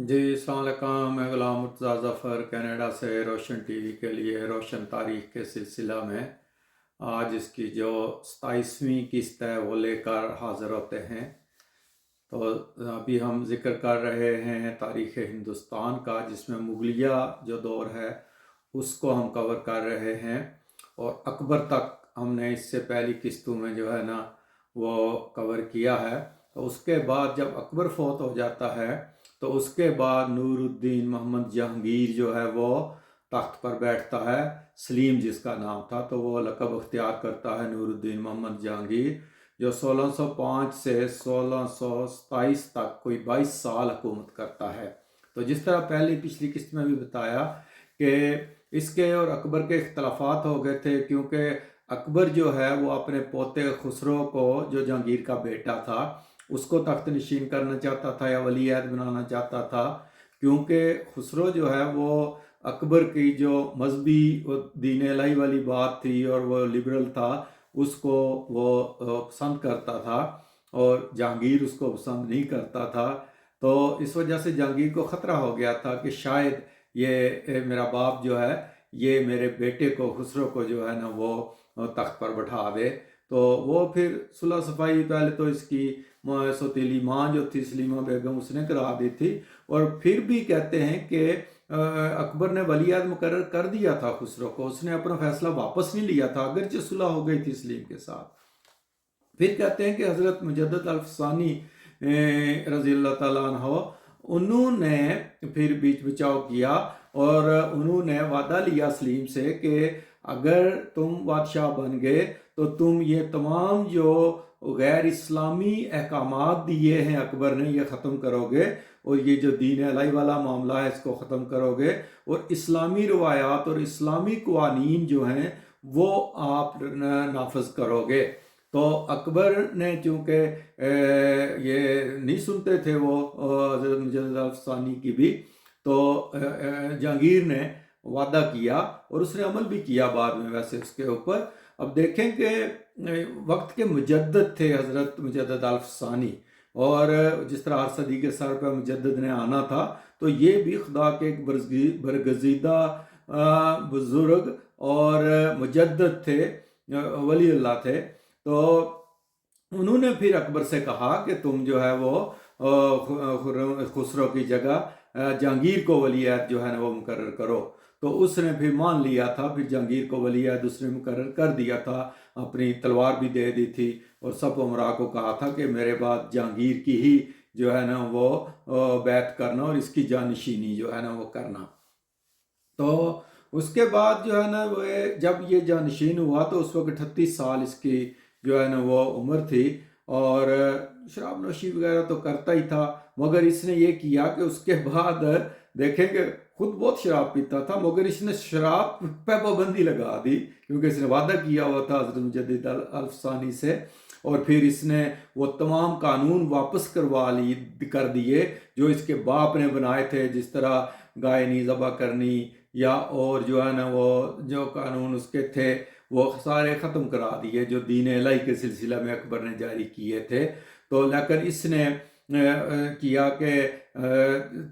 जी अस्सलाम वालेकुम। मैं गुलाम मुर्तज़ा ज़फ़र कनाडा से रोशन टीवी के लिए रोशन तारीख़ के सिलसिला में आज इसकी जो 27वीं किस्त है वो लेकर हाज़िर होते हैं। तो अभी हम ज़िक्र कर रहे हैं तारीख़ हिंदुस्तान का, जिसमें मुग़लिया जो दौर है उसको हम कवर कर रहे हैं और अकबर तक हमने इससे पहली किस्तों में जो है ना वो कवर किया है। तो उसके बाद जब अकबर फौत हो जाता है तो उसके बाद नूरुद्दीन मोहम्मद जहांगीर जो है वो तख्त पर बैठता है। सलीम जिसका नाम था, तो वो लक़ब अख्तियार करता है नूरुद्दीन मोहम्मद जहांगीर, जो 1605 से 1627 तक कोई 22 साल हुकूमत करता है। तो जिस तरह पहली पिछली किस्त में भी बताया कि इसके और अकबर के इख्तलाफात हो गए थे, क्योंकि अकबर जो है वो अपने पोते खुसरो को, जो जहांगीर का बेटा था, उसको तख्त नशीन करना चाहता था या वली अहद बनाना चाहता था। क्योंकि खुसरो जो है वो अकबर की जो मजहबी दीन इलाही वाली बात थी और वो लिबरल था, उसको वो पसंद करता था और जहांगीर उसको पसंद नहीं करता था। तो इस वजह से जहांगीर को ख़तरा हो गया था कि शायद ये मेरा बाप जो है ये मेरे बेटे को, खुसरो को जो है ना वो तख्त पर बैठा दे। तो वो फिर सुलह सफाई पहले तो इसकी सौतीली माँ जो थी सलीमा बेगम, उसने करा दी थी। और फिर भी कहते हैं कि अकबर ने वलीअहद मुकर्रर कर दिया था खुसरो को, उसने अपना फैसला वापस नहीं लिया था अगरचे सुलह हो गई थी सलीम के साथ। फिर कहते हैं कि हज़रत मुजद्दद अल्फ़सानी रज़ी अल्लाह ताला अन्हो, उन्होंने फिर बीच बचाव किया और उन्होंने वादा लिया सलीम से कि अगर तुम बादशाह बन गए तो तुम ये तमाम जो गैर इस्लामी अहकामात दिए हैं अकबर ने, ये ख़त्म करोगे और ये जो दीन इलाही वाला मामला है इसको ख़त्म करोगे और इस्लामी रवायात और इस्लामी कवानीन जो हैं वो आप नाफज करोगे। तो अकबर ने चूँकि ये नहीं सुनते थे वो हज़रत मुजद्दद अल्फ़सानी की भी, तो जहांगीर ने वादा किया और उसने अमल भी किया बाद में वैसे उसके ऊपर। अब देखें कि वक्त के मुजद्दद थे हज़रत मुजद्दद अल्फ़सानी, और जिस तरह हर सदी के सर पर मुजद्दद ने आना था, तो ये भी खुदा के एक बरगज़ीदा बुज़ुर्ग और मुजद्दद थे, वली अल्लाह थे। तो उन्होंने फिर अकबर से कहा कि तुम जो है वो खुसरो की जगह जहांगीर को वली अहद जो है ना वो मुकर्रर करो। तो उसने फिर मान लिया था, फिर जहांगीर को वली अहद उसने मुकर्रर कर दिया था, अपनी तलवार भी दे दी थी और सब उमरा को कहा था कि मेरे बाद जहांगीर की ही जो है ना वो बैत करना और इसकी जानशीनी जो है ना वो करना। तो उसके बाद जो है ना वो जब ये जानशीन हुआ तो उस वक्त 38 साल इसकी जो है ना वो उम्र थी, और शराब नोशी वगैरह तो करता ही था, मगर इसने ये किया कि उसके बाद देखेंगे खुद बहुत शराब पीता था, मगर इसने शराब पे पाबंदी लगा दी, क्योंकि इसने वादा किया हुआ था हज़रत मुजद्दिद अल्फ़सानी से। और फिर इसने वो तमाम कानून वापस कर दिए जो इसके बाप ने बनाए थे, जिस तरह गाय नहीं ज़बह करनी या और जो है ना वो जो कानून उसके थे वो सारे ख़त्म करा दिए जो दीन इलाही के सिलसिला में अकबर ने जारी किए थे। तो लेकिन इसने किया कि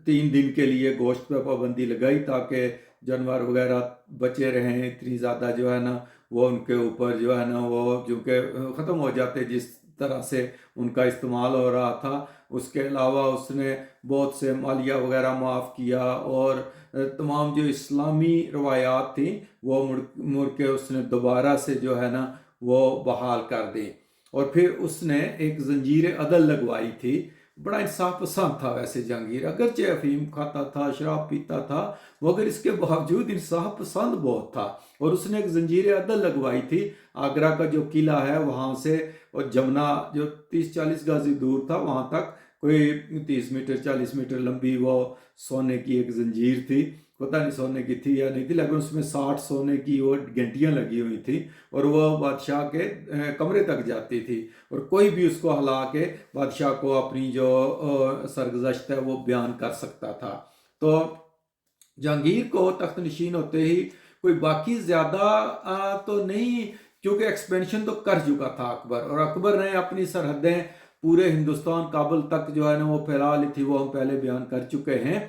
3 दिन के लिए गोश्त पर पाबंदी लगाई ताकि जानवर वगैरह बचे रहें, इतनी ज़्यादा जो है ना वो उनके ऊपर जो है ना वो क्योंकि ख़त्म हो जाते जिस तरह से उनका इस्तेमाल हो रहा था। उसके अलावा उसने बहुत से मालिया वगैरह माफ़ किया और तमाम जो इस्लामी रवायात थी वो मुड़ के उसने दोबारा से जो है ना वो बहाल कर दी। और फिर उसने एक जंजीर अदल लगवाई थी। बड़ा इंसाफ पसंद था वैसे जहांगीर, अगरचे अफीम खाता था, शराब पीता था, मगर इसके बावजूद इंसाफ पसंद बहुत था। और उसने एक जंजीर अदल लगवाई थी। आगरा का जो किला है वहाँ से और जमुना जो 30-40 गज दूर था वहाँ तक कोई 30 मीटर 40 मीटर लंबी वो सोने की एक जंजीर थी। पता नहीं सोने की थी या नहीं थी, लेकिन उसमें 60 सोने की वो घंटियाँ लगी हुई थी और वह बादशाह के कमरे तक जाती थी और कोई भी उसको हिला के बादशाह को अपनी जो सरगुज़श्त है वो बयान कर सकता था। तो जहांगीर को तख्त नशीन होते ही कोई बाकी ज़्यादा तो नहीं, क्योंकि एक्सपेंशन तो कर चुका था अकबर, और अकबर ने अपनी सरहदें پورے ہندوستان کابل تک جو ہے نا وہ پھیلا لی تھی، وہ ہم پہلے بیان کر چکے ہیں۔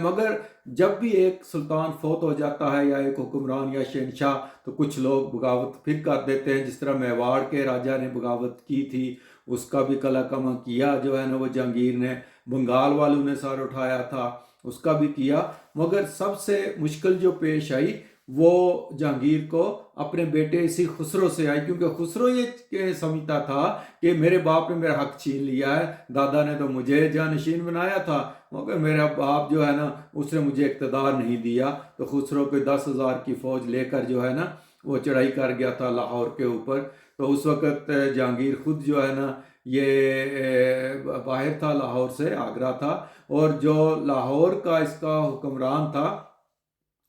مگر جب بھی ایک سلطان فوت ہو جاتا ہے یا ایک حکمران یا شہنشاہ، تو کچھ لوگ بغاوت پھر کر دیتے ہیں، جس طرح میواڑ کے راجہ نے بغاوت کی تھی، اس کا بھی قلع کما کیا جو ہے نا وہ جہانگیر نے، بنگال والوں نے سر اٹھایا تھا اس کا بھی کیا۔ مگر سب سے مشکل جو پیش آئی وہ جہانگیر کو اپنے بیٹے اسی خسرو سے آئی، کیونکہ خسرو یہ سمجھتا تھا کہ میرے باپ نے میرا حق چھین لیا ہے، دادا نے تو مجھے جانشین بنایا تھا، مگر میرا باپ جو ہے نا اس نے مجھے اقتدار نہیں دیا۔ تو خسرو کو 10,000 کی فوج لے کر جو ہے نا وہ چڑھائی کر گیا تھا لاہور کے اوپر۔ تو اس وقت جہانگیر خود جو ہے نا یہ باہر تھا، لاہور سے آگرہ تھا، اور جو لاہور کا اس کا حکمران تھا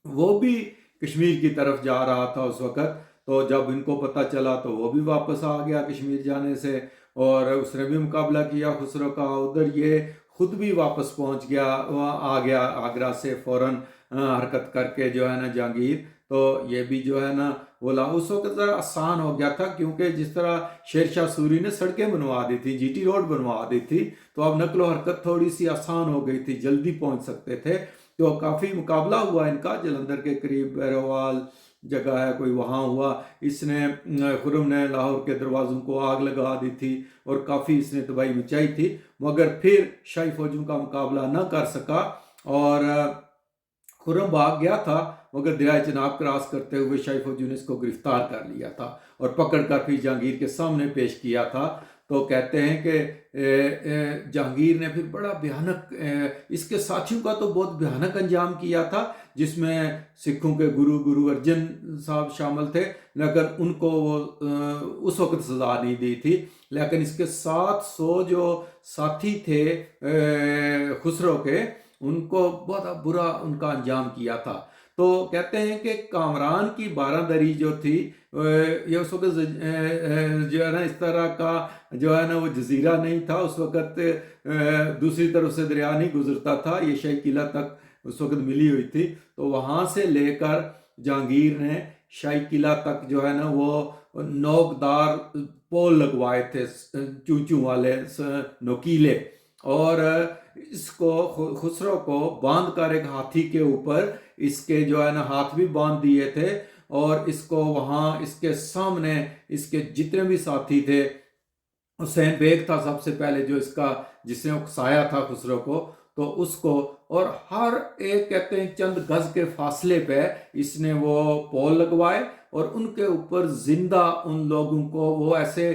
وہ بھی کشمیر کی طرف جا رہا تھا اس وقت۔ تو جب ان کو پتہ چلا تو وہ بھی واپس آ گیا کشمیر جانے سے، اور اس نے بھی مقابلہ کیا خسرو کا۔ ادھر یہ خود بھی واپس پہنچ گیا، آ گیا آگرہ سے فوراً حرکت کر کے جو ہے نا جہانگیر۔ تو یہ بھی جو ہے نا وہ اس وقت ذرا آسان ہو گیا تھا، کیونکہ جس طرح شیر شاہ سوری نے سڑکیں بنوا دی تھی، جی ٹی روڈ بنوا دی تھی، تو اب نقل و حرکت تھوڑی سی آسان ہو گئی تھی، جلدی پہنچ سکتے تھے۔ تو کافی مقابلہ ہوا ان کا، جلندھر کے قریب بیروال جگہ ہے کوئی، وہاں ہوا۔ اس نے خرم نے لاہور کے دروازوں کو آگ لگا دی تھی اور کافی اس نے تباہی مچائی تھی، مگر پھر شاہی فوجوں کا مقابلہ نہ کر سکا، اور خرم بھاگ گیا تھا، مگر دریائے چناب کراس کرتے ہوئے شاہی فوجیوں نے اس کو گرفتار کر لیا تھا اور پکڑ کر پھر جہانگیر کے سامنے پیش کیا تھا۔ تو کہتے ہیں کہ جہانگیر نے پھر بڑا بھیانک، اس کے ساتھیوں کا تو بہت بھیانک انجام کیا تھا، جس میں سکھوں کے گرو ارجن صاحب شامل تھے، لیکن ان کو وہ اس وقت سزا نہیں دی تھی۔ لیکن اس کے 700 جو ساتھی تھے خسرو کے، ان کو بہت برا ان کا انجام کیا تھا۔ تو کہتے ہیں کہ کامران کی 12 دری جو تھی، یہ اس وقت جو ہے نا اس طرح کا جو ہے نا وہ جزیرہ نہیں تھا، اس وقت دوسری طرف سے دریا نہیں گزرتا تھا، یہ شاہی قلعہ تک اس وقت ملی ہوئی تھی۔ تو وہاں سے لے کر جہانگیر نے شاہی قلعہ تک جو ہے نا وہ نوکدار پول لگوائے تھے، چونچوں والے نوکیلے، اور اس کو خسرو کو باندھ کر ایک ہاتھی کے اوپر اس کے جو ہے نا ہاتھ بھی باندھ دیے تھے، اور اس کو وہاں اس کے سامنے اس کے جتنے بھی ساتھی تھے، حسین بیگ تھا سب سے پہلے جو جس نے اکسایا تھا خسرو کو، تو اس کو، اور ہر ایک کہتے ہیں چند گز کے فاصلے پہ اس نے وہ پول لگوائے، اور ان کے اوپر زندہ ان لوگوں کو وہ ایسے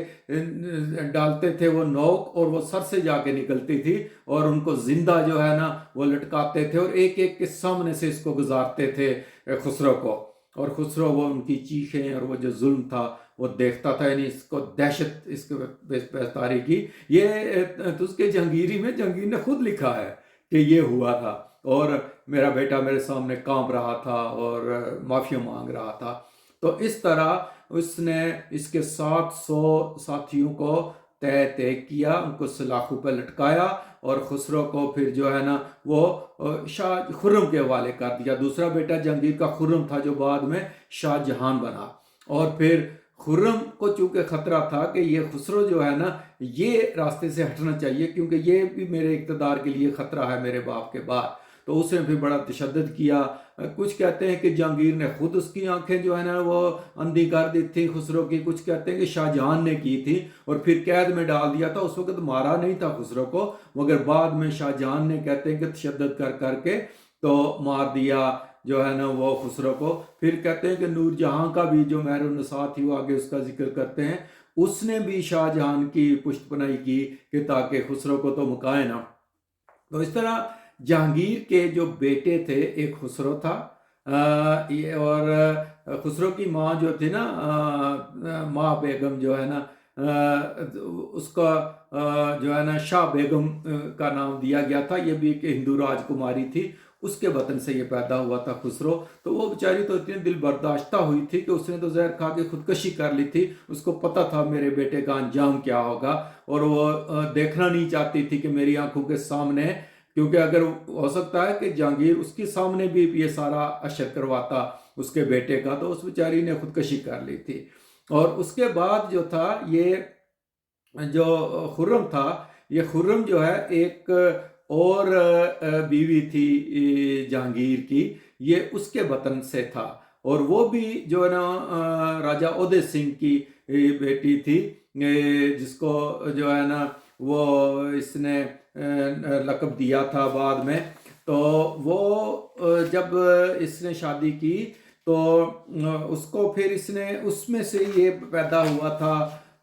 ڈالتے تھے وہ نوک، اور وہ سر سے جا کے نکلتی تھی، اور ان کو زندہ جو ہے نا وہ لٹکاتے تھے، اور ایک ایک کے سامنے سے اس کو گزارتے تھے خسرو کو، اور خسرو وہ ان کی چیخیں اور وہ جو ظلم تھا وہ دیکھتا تھا، یعنی اس کو دہشت اس کے بیزاری کی۔ یہ تجھ کے جہانگیری میں جہانگیر نے خود لکھا ہے کہ یہ ہوا تھا، اور میرا بیٹا میرے سامنے کانپ رہا تھا اور معافی مانگ رہا تھا۔ تو اس طرح اس نے اس کے 700 ساتھیوں کو طے کیا، ان کو سلاخوں پہ لٹکایا، اور خسرو کو پھر جو ہے نا وہ شاہ خرم کے حوالے کر دیا۔ دوسرا بیٹا جہانگیر کا خرم تھا، جو بعد میں شاہ جہان بنا، اور پھر خرم کو چونکہ خطرہ تھا کہ یہ خسرو جو ہے نا یہ راستے سے ہٹنا چاہیے، کیونکہ یہ بھی میرے اقتدار کے لیے خطرہ ہے میرے باپ کے بعد، تو اس نے پھر بڑا تشدد کیا۔ کچھ کہتے ہیں کہ جہانگیر نے خود اس کی آنکھیں جو ہے نا وہ اندھی کر دی تھی خسرو کی، کچھ کہتے ہیں کہ شاہ جہان نے کی تھی اور پھر قید میں ڈال دیا تھا۔ اس وقت مارا نہیں تھا خسرو کو، مگر بعد میں شاہ جہان نے کہتے ہیں کہ تشدد کر کے تو مار دیا جو ہے نا وہ خسرو کو۔ پھر کہتے ہیں کہ نور جہاں کا بھی جو مہر النساء تھی، وہ آگے اس کا ذکر کرتے ہیں، اس نے بھی شاہ جہان کی پشت پناہی کی کہ تاکہ خسرو کو تو مکائے نا۔ تو اس طرح جہانگیر کے جو بیٹے تھے، ایک خسرو تھا، اور خسرو کی ماں جو تھی نا ماں بیگم جو ہے نا، اس کا جو ہے نا شاہ بیگم کا نام دیا گیا تھا، یہ بھی ایک ہندو راجکماری تھی، اس کے وطن سے یہ پیدا ہوا تھا خسرو۔ تو وہ بیچاری تو اتنی دل برداشتہ ہوئی تھی کہ اس نے تو زہر کھا کے خودکشی کر لی تھی، اس کو پتہ تھا میرے بیٹے کا انجام کیا ہوگا، اور وہ دیکھنا نہیں چاہتی تھی کہ میری آنکھوں کے سامنے، کیونکہ اگر ہو سکتا ہے کہ جہانگیر اس کے سامنے بھی یہ سارا اشر کرواتا اس کے بیٹے کا، تو اس بیچاری نے خودکشی کر لی تھی۔ اور اس کے بعد جو تھا یہ जो खुर्रम था, ये खुर्रम जो है एक और बीवी थी जहांगीर की, ये उसके वतन से था, और वो भी जो है ना राजा उदय सिंह की बेटी थी, जिसको जो है ना वो इसने लक़ब दिया था बाद में। तो वो जब इसने शादी की तो उसको फिर इसने उसमें से ये पैदा हुआ था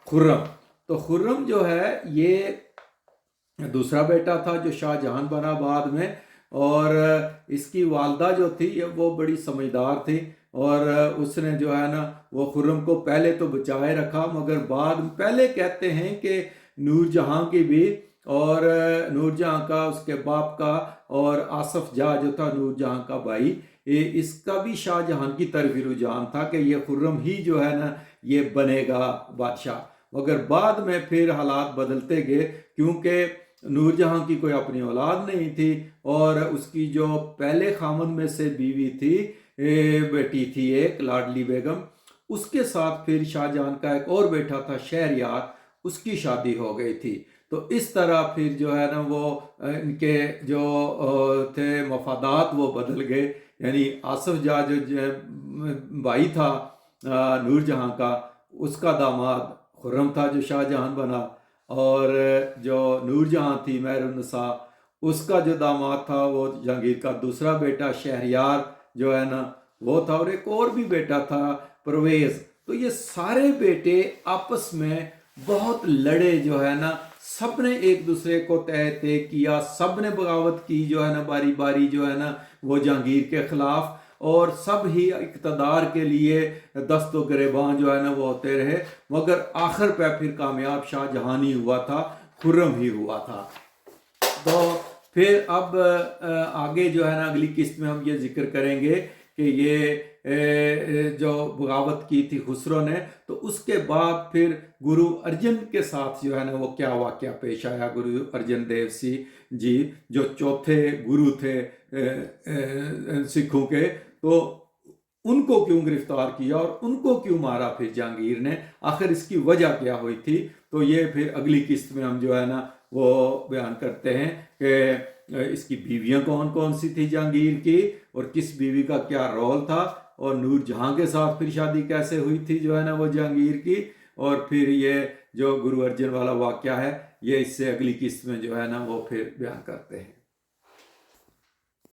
खुर्रम। तो खुर्रम जो है ये दूसरा बेटा था जो शाहजहां बना बाद में। और इसकी वालदा जो थी वो बड़ी समझदार थी, और उसने जो है ना वो खुर्रम को पहले तो बचाए रखा, मगर बाद पहले कहते हैं कि नूरजहां की भी, और नूरजहां का उसके बाप का, और आसफ जहाँ जो था नूरजहां का भाई, इसका भी शाहजहां की तरफ ही रुझान था कि ये खुर्रम ही जो है ना ये बनेगा बादशाह। मगर बाद में फिर हालात बदलते गए, क्योंकि नूरजहां की कोई अपनी औलाद नहीं थी, और उसकी जो पहले खामन में से बीवी थी, बेटी थी एक लाडली बेगम, उसके साथ फिर शाहजहां का एक और बेटा था शहरयार, उसकी शादी हो गई थी। तो इस तरह फिर जो है ना वो इनके जो थे मफादात वो बदल गए। यानी आसफ जहाँ भाई था नूरजहां का, उसका दामाद खुर्रम था जो शाहजहां बना, और जो नूरजहां थी महरुन्निसा, उसका जो दामाद था वो जहांगीर का दूसरा बेटा शहरयार जो है ना वो था, और एक और भी बेटा था परवेज। तो ये सारे बेटे आपस में बहुत लड़े जो है ना, सब ने एक दूसरे को तय तय किया, सब ने बगावत की जो है ना बारी बारी जो है ना वो जहांगीर के खिलाफ, और सब ही इक़्तिदार के लिए दस्तो गिरेबान जो है ना वो होते रहे, मगर आखिर पे फिर कामयाब शाहजहां ही हुआ था, खुर्रम ही हुआ था। तो फिर अब आगे जो है ना अगली किस्त में हम ये जिक्र करेंगे कि ये जो बगावत की थी खुसरो ने, तो उसके बाद फिर गुरु अर्जन के साथ जो है ना वो क्या वाक़या पेश आया। गुरु अर्जन देव जी जो चौथे गुरु थे सिखों के, तो उनको क्यों गिरफ्तार किया और उनको क्यों मारा फिर जहांगीर ने, आखिर इसकी वजह क्या हुई थी। तो ये फिर अगली किस्त में हम जो है ना वो बयान करते हैं कि इसकी बीवियां कौन कौन सी थी जहांगीर की, और किस बीवी का क्या रोल था, और नूरजहां के साथ फिर शादी कैसे हुई थी जो है ना वो जहांगीर की, और फिर ये जो गुरु अर्जन वाला वाक़या है ये इससे अगली किस्त में जो है ना वो फिर बयान करते हैं।